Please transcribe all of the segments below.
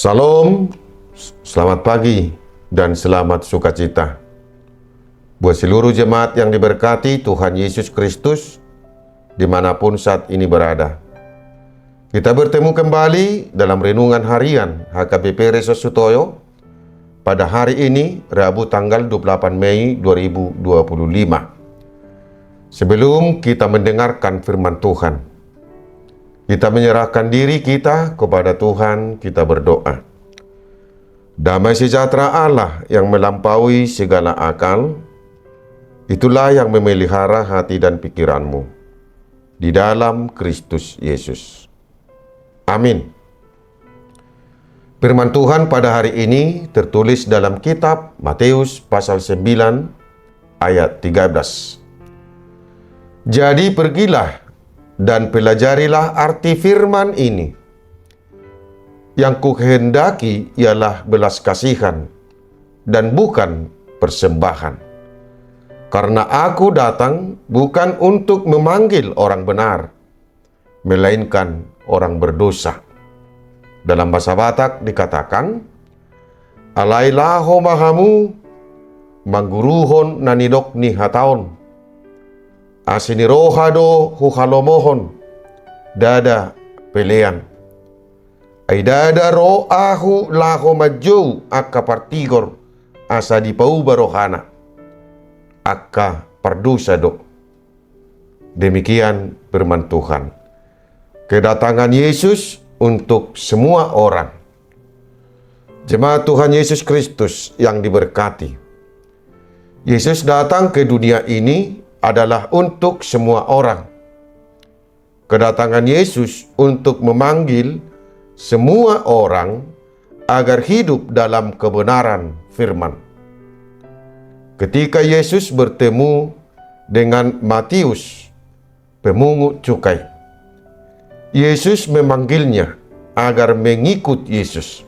Salam, selamat pagi, dan selamat sukacita. Buat seluruh jemaat yang diberkati Tuhan Yesus Kristus, dimanapun saat ini berada. Kita bertemu kembali dalam renungan harian HKBP Reso Sutoyo pada hari ini, Rabu tanggal 28 Mei 2025. Sebelum kita mendengarkan firman Tuhan, kita menyerahkan diri kita kepada Tuhan, kita berdoa. Damai sejahtera Allah yang melampaui segala akal, itulah yang memelihara hati dan pikiranmu di dalam Kristus Yesus. Amin. Firman Tuhan pada hari ini tertulis dalam kitab Matius pasal 9 ayat 13. Jadi pergilah dan pelajarilah arti firman ini. Yang kukehendaki ialah belas kasihan dan bukan persembahan. Karena aku datang bukan untuk memanggil orang benar, melainkan orang berdosa. Dalam bahasa Batak dikatakan, alailaho mahamu mangguruhon nanidok ni hataon. Asinirohado huhalomohon dada pelean. Aidada ro ahu laho majou akka partigor asa di pau barohana akka pardusa do. Demikian firman Tuhan. Kedatangan Yesus untuk semua orang. Jemaat Tuhan Yesus Kristus yang diberkati. Yesus datang ke dunia ini adalah untuk semua orang. Kedatangan Yesus untuk memanggil semua orang agar hidup dalam kebenaran firman. Ketika Yesus bertemu dengan Matius, pemungut cukai, Yesus memanggilnya agar mengikut Yesus.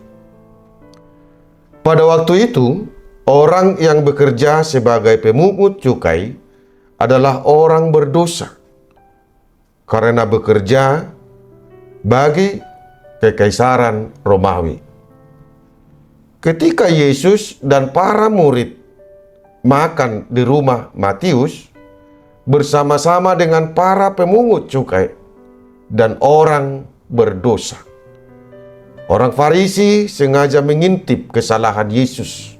Pada waktu itu, orang yang bekerja sebagai pemungut cukai adalah orang berdosa karena bekerja bagi kekaisaran Romawi. Ketika Yesus dan para murid makan di rumah Matius bersama-sama dengan para pemungut cukai dan orang berdosa, orang Farisi sengaja mengintip kesalahan Yesus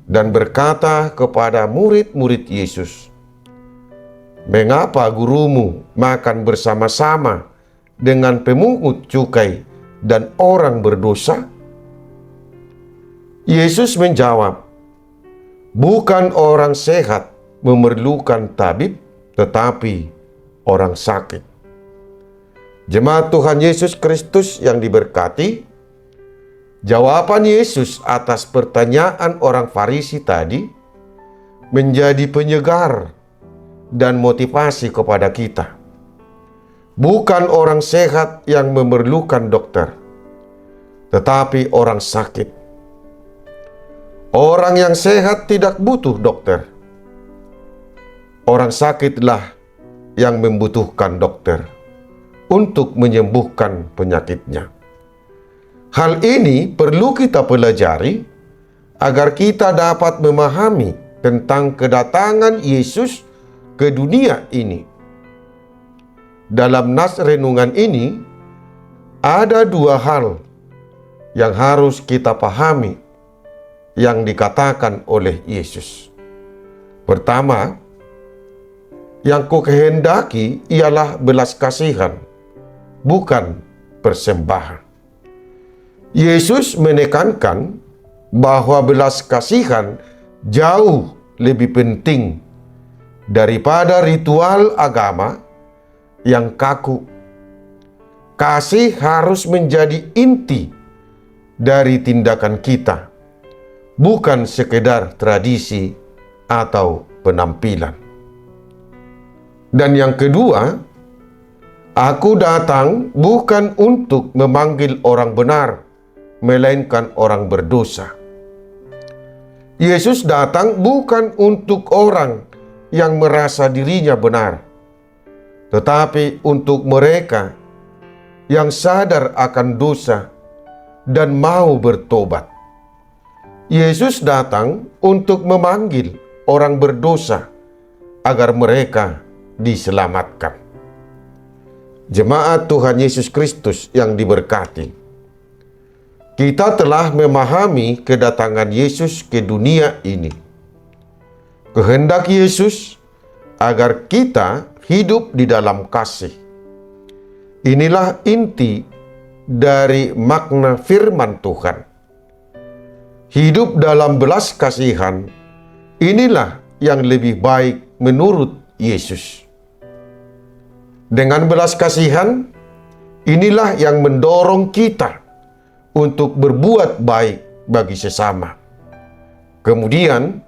dan berkata kepada murid-murid Yesus, "Mengapa gurumu makan bersama-sama dengan pemungut cukai dan orang berdosa?" Yesus menjawab, "Bukan orang sehat memerlukan tabib, tetapi orang sakit." Jemaat Tuhan Yesus Kristus yang diberkati, jawaban Yesus atas pertanyaan orang Farisi tadi menjadi penyegar dan motivasi kepada kita. Bukan orang sehat yang memerlukan dokter, tetapi orang sakit. Orang yang sehat tidak butuh dokter. Orang sakitlah yang membutuhkan dokter untuk menyembuhkan penyakitnya. Hal ini perlu kita pelajari agar kita dapat memahami tentang kedatangan Yesus ke dunia ini. Dalam nas renungan ini, ada dua hal yang harus kita pahami yang dikatakan oleh Yesus. Pertama, yang kukehendaki ialah belas kasihan, bukan persembahan. Yesus menekankan bahwa belas kasihan jauh lebih penting daripada ritual agama yang kaku. Kasih harus menjadi inti dari tindakan kita, bukan sekedar tradisi atau penampilan. Dan yang kedua, aku datang bukan untuk memanggil orang benar, melainkan orang berdosa. Yesus datang bukan untuk orang yang merasa dirinya benar, tetapi untuk mereka yang sadar akan dosa dan mau bertobat. Yesus datang untuk memanggil orang berdosa agar mereka diselamatkan. Jemaat Tuhan Yesus Kristus yang diberkati, kita telah memahami kedatangan Yesus ke dunia ini. Kehendak Yesus agar kita hidup di dalam kasih. Inilah inti dari makna firman Tuhan. Hidup dalam belas kasihan, inilah yang lebih baik menurut Yesus. Dengan belas kasihan, inilah yang mendorong kita untuk berbuat baik bagi sesama. Kemudian,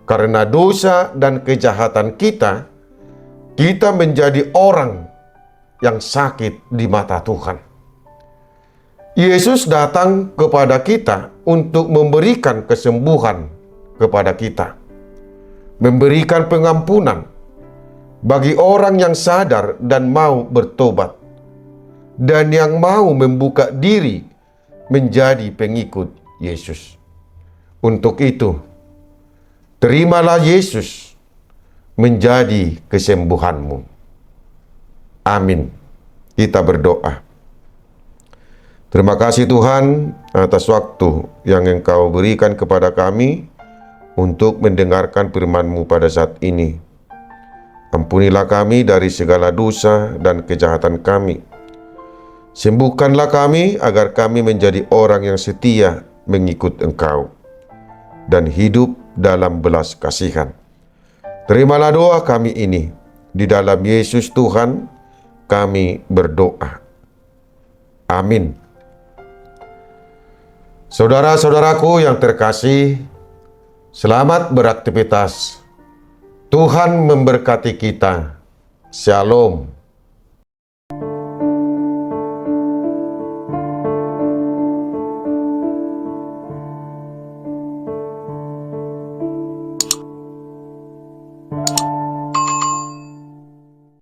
karena dosa dan kejahatan kita menjadi orang yang sakit di mata Tuhan. Yesus datang kepada kita untuk memberikan kesembuhan kepada kita, memberikan pengampunan bagi orang yang sadar dan mau bertobat, dan yang mau membuka diri menjadi pengikut Yesus. Untuk itu, terimalah Yesus menjadi kesembuhanmu. Amin. Kita berdoa. Terima kasih Tuhan atas waktu yang Engkau berikan kepada kami untuk mendengarkan firman-Mu pada saat ini. Ampunilah kami dari segala dosa dan kejahatan kami. Sembuhkanlah kami agar kami menjadi orang yang setia mengikut Engkau dan hidup dalam belas kasihan. Terimalah doa kami ini. Di dalam Yesus Tuhan kami berdoa. Amin. Saudara-saudaraku yang terkasih, selamat beraktivitas. Tuhan memberkati kita. Shalom.